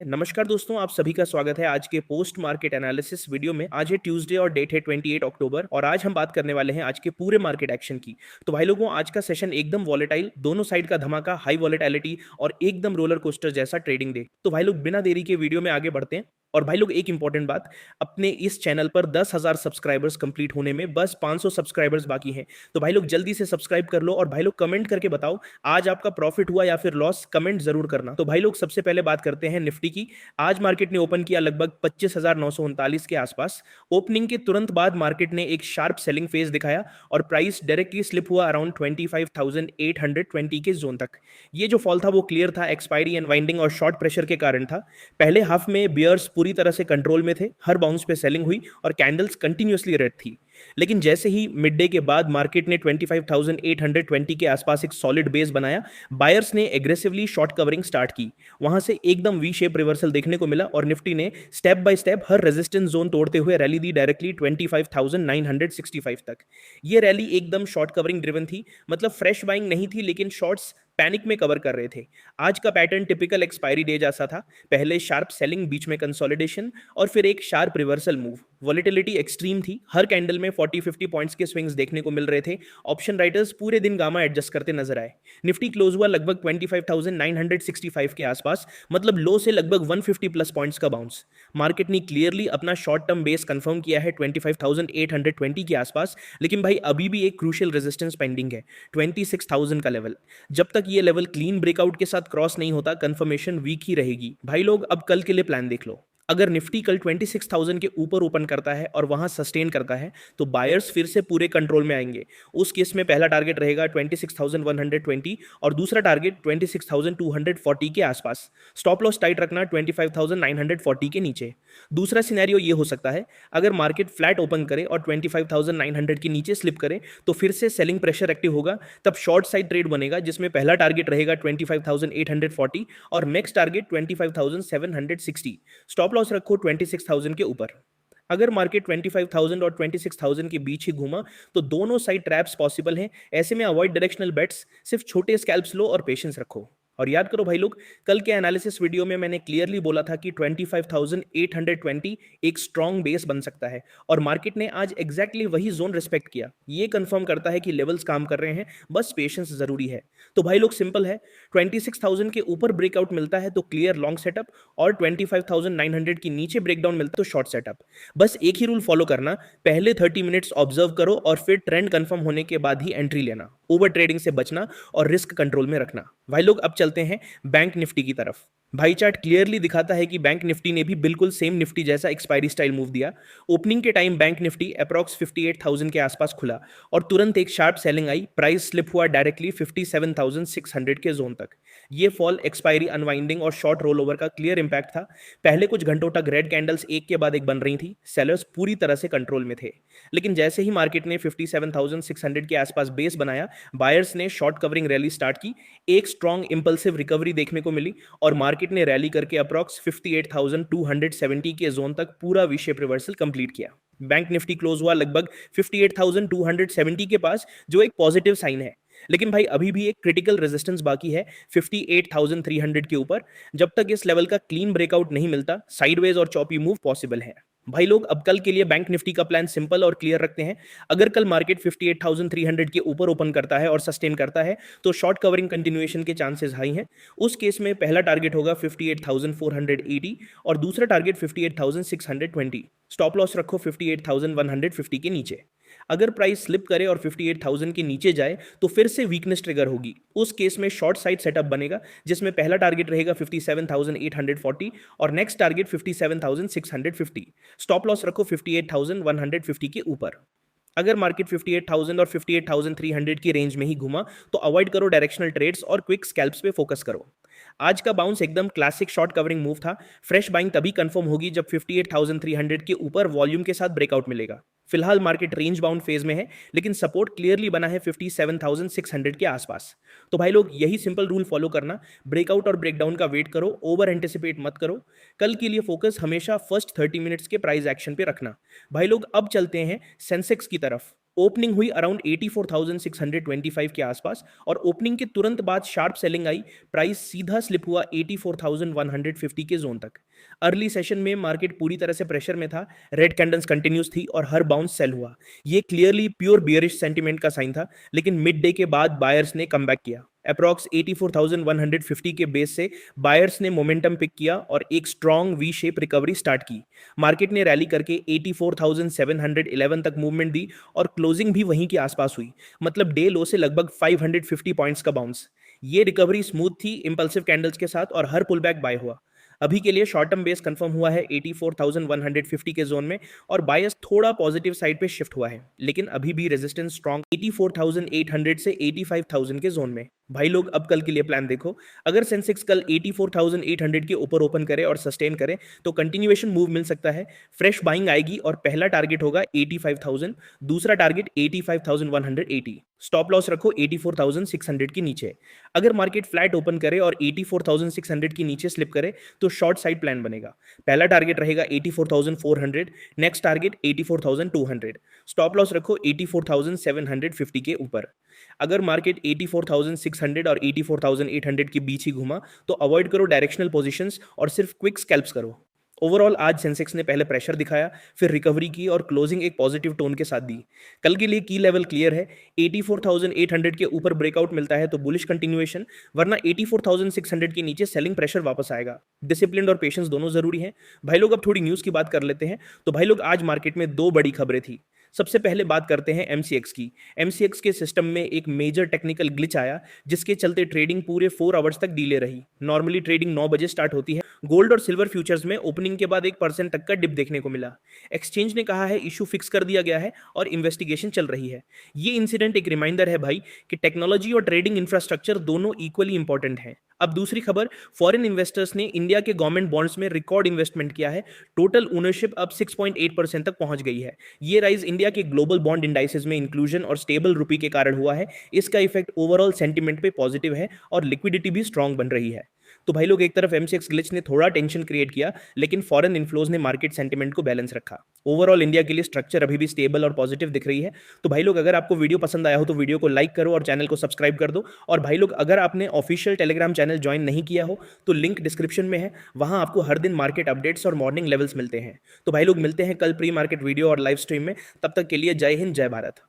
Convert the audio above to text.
नमस्कार दोस्तों, आप सभी का स्वागत है आज के पोस्ट मार्केट एनालिसिस वीडियो में। आज है ट्यूसडे और डेट है 28 अक्टूबर और आज हम बात करने वाले हैं आज के पूरे मार्केट एक्शन की। तो भाई लोगों, आज का सेशन एकदम वॉलेटाइल, दोनों साइड का धमाका, हाई वॉलेटिलिटी और एकदम रोलर कोस्टर जैसा ट्रेडिंग डे। तो भाई लोग बिना देरी के वीडियो में आगे बढ़ते हैं। और भाई लोग एक इंपॉर्टेंट बात, अपने इस चैनल पर 10,000 सब्सक्राइबर्स कंप्लीट होने में बस 500 सब्सक्राइबर्स बाकी हैं। तो भाई लोग जल्दी से सब्सक्राइब कर लो और भाई लोग कमेंट करके बताओ आज आपका प्रॉफिट हुआ या फिर लॉस, कमेंट जरूर करना। तो भाई लोग सबसे पहले बात करते हैं निफ्टी की। आज मार्केट ने ओपन किया लगभग 25,939 के आसपास। ओपनिंग के तुरंत बाद मार्केट ने एक शार्प सेलिंग फेज दिखाया और प्राइस डायरेक्टली स्लिप हुआ अराउंड 25,820 के जोन तक। ये जो फॉल था वो क्लियर था, एक्सपायरी अनवाइंडिंग और शॉर्ट प्रेशर के कारण था। पहले हाफ में बियर्स पूरी तरह से कंट्रोल में थे, हर बाउंस पे सेलिंग हुई और कैंडल्स कंटिन्यूअसली रेड थी। लेकिन जैसे ही मिड डे के बाद मार्केट ने 25,820 के आसपास एक सॉलिड बेस बनाया, बायर्स ने एग्रेसिवली शॉर्ट कवरिंग स्टार्ट की। वहां से एकदम वी शेप रिवर्सल देखने को मिला और निफ्टी ने step by step her resistance zone तोड़ते हुए रैली दी डायरेक्टली 25,965 तक। ये रैली एकदम शॉर्ट कवरिंग ड्रिवन थी, मतलब फ्रेश बाइंग नहीं थी, लेकिन शॉर्ट्स पैनिक में कवर कर रहे थे। आज का पैटर्न टिपिकल एक्सपायरी डे जैसा था, पहले शार्प सेलिंग, बीच में कंसोलिडेशन और फिर एक sharp reversal move. Volatility extreme थी, हर कैंडल में 40-50 पॉइंट्स के स्विंग्स देखने को मिल रहे थे। ऑप्शन राइटर्स पूरे दिन गामा एडजस्ट करते नजर आए। निफ्टी क्लोज हुआ लगभग 25,965 के आसपास, मतलब लो से लगभग 150 प्लस पॉइंट्स का बाउंस। मार्केट ने क्लियरली अपना शॉर्ट टर्म बेस कंफर्म किया है 25,820 के आसपास, लेकिन भाई अभी भी एक क्रूशियल रेजिस्टेंस पेंडिंग है, 26,000 का लेवल। जब तक ये लेवल क्लीन ब्रेकआउट के साथ क्रॉस नहीं होता, कंफर्मेशन वीक ही रहेगी। भाई लोग अब कल के लिए प्लान देख लो। अगर निफ्टी कल 26,000 के ऊपर ओपन करता है और वहां सस्टेन करता है तो बायर्स फिर से पूरे कंट्रोल में आएंगे। उस केस में पहला टारगेट रहेगा 26,120 और दूसरा टारगेट 26,240 के आसपास। स्टॉप लॉस टाइट रखना 25,940 के नीचे। दूसरा सिनेरियो ये हो सकता है, अगर मार्केट फ्लैट ओपन करे और 25,900 के नीचे स्लिप करे तो फिर से सेलिंग प्रेशर एक्टिव होगा। तब शॉर्ट साइड ट्रेड बनेगा, जिसमें पहला टारगेट रहेगा 25,840 और नेक्स्ट टारगेट 25,760। स्टॉप लॉस रखो 26,000 के ऊपर। अगर मार्केट 25,000 और 26,000 के बीच ही घूमा तो दोनों साइड ट्रैप्स पॉसिबल हैं। ऐसे में अवॉइड डायरेक्शनल बेट्स, सिर्फ छोटे स्कैल्प्स लो और पेशेंस रखो। और याद करो भाई लोग, कल के एनालिसिस वीडियो में मैंने क्लियरली बोला था कि 25,820 एक स्ट्रॉन्ग बेस बन सकता है और मार्केट ने आज एग्जैक्टली वही जोन रिस्पेक्ट किया। ये कंफर्म करता है कि लेवल्स काम कर रहे हैं, बस पेशेंस जरूरी है। तो भाई लोग सिंपल है, 26,000 के ऊपर ब्रेकआउट मिलता है तो क्लियर लॉन्ग सेटअप, और 25,900 के नीचे ब्रेकडाउन मिलता है तो शॉर्ट सेटअप। बस एक ही रूल फॉलो करना, पहले 30 मिनट्स ऑब्जर्व करो और फिर ट्रेंड कंफर्म होने के बाद ही एंट्री लेना। ओवर ट्रेडिंग से बचना और रिस्क कंट्रोल में रखना। भाई लोग अब चलते हैं बैंक निफ्टी की तरफ। भाई चार्ट क्लियरली दिखाता है कि बैंक निफ्टी ने भी बिल्कुल सेम निफ्टी जैसा एक्सपायरी स्टाइल मूव दिया। ओपनिंग के टाइम बैंक निफ्टी अप्रॉक्स 58,000 के आसपास खुला और तुरंत एक शार्प सेलिंग आई, प्राइस स्लिप हुआ डायरेक्टली 57,600 के जोन तक। ये फॉल एक्सपायरी अनवाइंडिंग और शॉर्ट रोल ओवर का क्लियर इंपैक्ट था। पहले कुछ घंटों तक रेड कैंडल्स एक के बाद एक बन रही थी, सेलर्स पूरी तरह से कंट्रोल में थे। लेकिन जैसे ही मार्केट ने 57,600 के आसपास बेस बनाया, बायर्स ने शॉर्ट कवरिंग रैली स्टार्ट की। एक स्ट्रॉन्ग इंपल्सिव रिकवरी देखने को मिली और मार्केट ने रैली करके अप्रॉक्स 58,270 के जोन तक पूरा वी शेप रिवर्सल कंप्लीट किया। बैंक निफ्टी क्लोज हुआ लगभग 58,270 के पास, जो एक पॉजिटिव साइन है। लेकिन भाई अभी भी एक क्रिटिकल रेजिस्टेंस बाकी है 58,300 के ऊपर। जब तक इस लेवल का क्लीन ब्रेकआउट नहीं मिलता, साइडवेज और चॉपी मूव पॉसिबल है। भाई लोग अब कल के लिए बैंक निफ्टी का प्लान सिंपल और क्लियर रखते हैं। अगर कल मार्केट 58,300 के ऊपर ओपन करता है और सस्टेन करता है तो शॉर्ट कवरिंग कंटिन्यूएशन के चांसेस हाई हैं। उस केस में पहला टारगेट होगा 58,480 और दूसरा टारगेट 58,620। स्टॉप लॉस रखो 58,150 के नीचे। अगर प्राइस स्लिप करे और 58,000 के नीचे जाए तो फिर से वीकनेस ट्रिगर होगी। उस केस में शॉर्ट साइड सेटअप बनेगा, जिसमें पहला टारगेट रहेगा 57,840 और नेक्स्ट टारगेट 57,650। स्टॉप लॉस रखो 58,150 के ऊपर। अगर मार्केट 58,000 और 58,300 की रेंज में ही घुमा तो अवॉइड करो डायरेक्शनल ट्रेड्स और क्विक स्कैल्प्स पे फोकस करो। आज का बाउंस एकदम क्लासिक शॉर्ट कवरिंग मूव था। फ्रेश बाइंग तभी कंफर्म होगी जब 58,300 के ऊपर वॉल्यूम के साथ ब्रेकआउट मिलेगा। फिलहाल मार्केट रेंज बाउंड फेज में है, लेकिन सपोर्ट क्लियरली बना है 57,600 के आसपास। तो भाई लोग यही सिंपल रूल फॉलो करना, ब्रेकआउट और ब्रेकडाउन का वेट करो, ओवर एंटिसिपेट मत करो। कल के लिए फोकस हमेशा फर्स्ट 30 मिनट्स के प्राइस एक्शन पे रखना। भाई लोग अब चलते हैं सेंसेक्स की तरफ। ओपनिंग हुई अराउंड 84,625 के आसपास और ओपनिंग के तुरंत बाद शार्प सेलिंग आई। प्राइस सीधा स्लिप हुआ 84,150 के जोन तक। अर्ली सेशन में मार्केट पूरी तरह से प्रेशर में था, रेड कैंडल्स कंटिन्यूस थी और हर बाउंस सेल हुआ। ये क्लियरली प्योर बियरिश सेंटीमेंट का साइन था, लेकिन मिड डे के बाद बायर्स ने कम बैक किया। अप्रॉक्स 84,150 के बेस से बायर्स ने मोमेंटम पिक किया और एक strong V shape recovery start की। मार्केट ने रैली करके 84,711 तक मूवमेंट दी और क्लोजिंग भी वहीं के आसपास हुई, मतलब डे लो से लगभग 550 पॉइंट्स का बाउंस। ये रिकवरी स्मूथ थी इंपल्सिव कैंडल्स के साथ और हर पुल बैक बाय हुआ। अभी के लिए शॉर्ट टर्म बेस कंफर्म हुआ है 84,150 के जोन में और बायस थोड़ा पॉजिटिव साइड पे शिफ्ट हुआ है, लेकिन अभी भी रेजिस्टेंस स्ट्रॉन्ग 84,800 से 85,000 के जोन में। भाई लोग अब कल के लिए प्लान देखो। अगर सेंसेक्स कल 84,800 के ऊपर ओपन करे और सस्टेन करे तो कंटिन्यूएशन मूव मिल सकता है। फ्रेश बाइंग आएगी और पहला टारगेट होगा 85,000, दूसरा टारगेट 85,180। स्टॉप लॉस रखो 84,600 के नीचे। अगर मार्केट फ्लैट ओपन करे और 84,600 के नीचे स्लिप करे तो शॉर्ट साइड प्लान बनेगा। पहला टारगेट रहेगा 84,400, नेक्स्ट टारगेट 84,200। स्टॉप लॉस रखो 84,750 के ऊपर। अगर मार्केट 84,600 और 84,800 के बीच ही घुमा तो अवॉइड करो डायरेक्शनल पोजीशंस और सिर्फ क्विक स्कैल्प्स करो। ओवरऑल आज सेंसेक्स ने पहले प्रेशर दिखाया, फिर रिकवरी की और क्लोजिंग एक पॉजिटिव टोन के साथ दी। कल के लिए की लेवल क्लियर है। 84,800 के ऊपर ब्रेकआउट मिलता है तो बुलिश कंटिन्यूएशन, वरना 84,600 के नीचे सेलिंग प्रेशर वापस आएगा। डिसिप्लिन और पेशेंस दोनों जरूरी है। भाई लोग अब थोड़ी न्यूज़ की बात कर लेते हैं। तो भाई लोग आज मार्केट में दो बड़ी खबरें थी। सबसे पहले बात करते हैं एमसीएक्स की। एमसीएक्स के सिस्टम में एक मेजर टेक्निकल ग्लिच आया, जिसके चलते ट्रेडिंग पूरे 4 आवर्स तक डिले रही। नॉर्मली ट्रेडिंग 9 बजे स्टार्ट होती है। गोल्ड और सिल्वर फ्यूचर्स में ओपनिंग के बाद 1% तक का डिप देखने को मिला। एक्सचेंज ने कहा है इशू फिक्स कर दिया गया है और इन्वेस्टिगेशन चल रही है। ये इंसिडेंट एक रिमाइंडर है भाई कि टेक्नोलॉजी और ट्रेडिंग इंफ्रास्ट्रक्चर दोनों इक्वली इंपॉर्टेंट हैं। अब दूसरी खबर, फॉरेन इन्वेस्टर्स ने इंडिया के गवर्नमेंट बॉन्ड्स में रिकॉर्ड इन्वेस्टमेंट किया है। टोटल ओनरशिप अब 6.8% तक पहुंच गई है। ये राइज इंडिया के ग्लोबल बॉन्ड इंडाइसेस में इंक्लूजन और स्टेबल रुपी के कारण हुआ है। इसका इफेक्ट ओवरऑल सेंटीमेंट पे पॉजिटिव है और लिक्विडिटी भी स्ट्रांग बन रही है। तो भाई लोग एक तरफ एमसीएक्स ग्लिच ने थोड़ा टेंशन क्रिएट किया, लेकिन फॉरेन इन्फ्लोज ने मार्केट सेंटीमेंट को बैलेंस रखा। ओवरऑल इंडिया के लिए स्ट्रक्चर अभी भी स्टेबल और पॉजिटिव दिख रही है। तो भाई लोग अगर आपको वीडियो पसंद आया हो तो वीडियो को लाइक करो और चैनल को सब्सक्राइब कर दो। और भाई लोग अगर आपने ऑफिशियल टेलीग्राम चैनल ज्वाइन नहीं किया हो तो लिंक डिस्क्रिप्शन में है, वहां आपको हर दिन मार्केट अपडेट्स और मॉर्निंग लेवल्स मिलते हैं। तो भाई लोग मिलते हैं कल प्री मार्केट वीडियो और लाइव स्ट्रीम में। तब तक के लिए जय हिंद, जय भारत।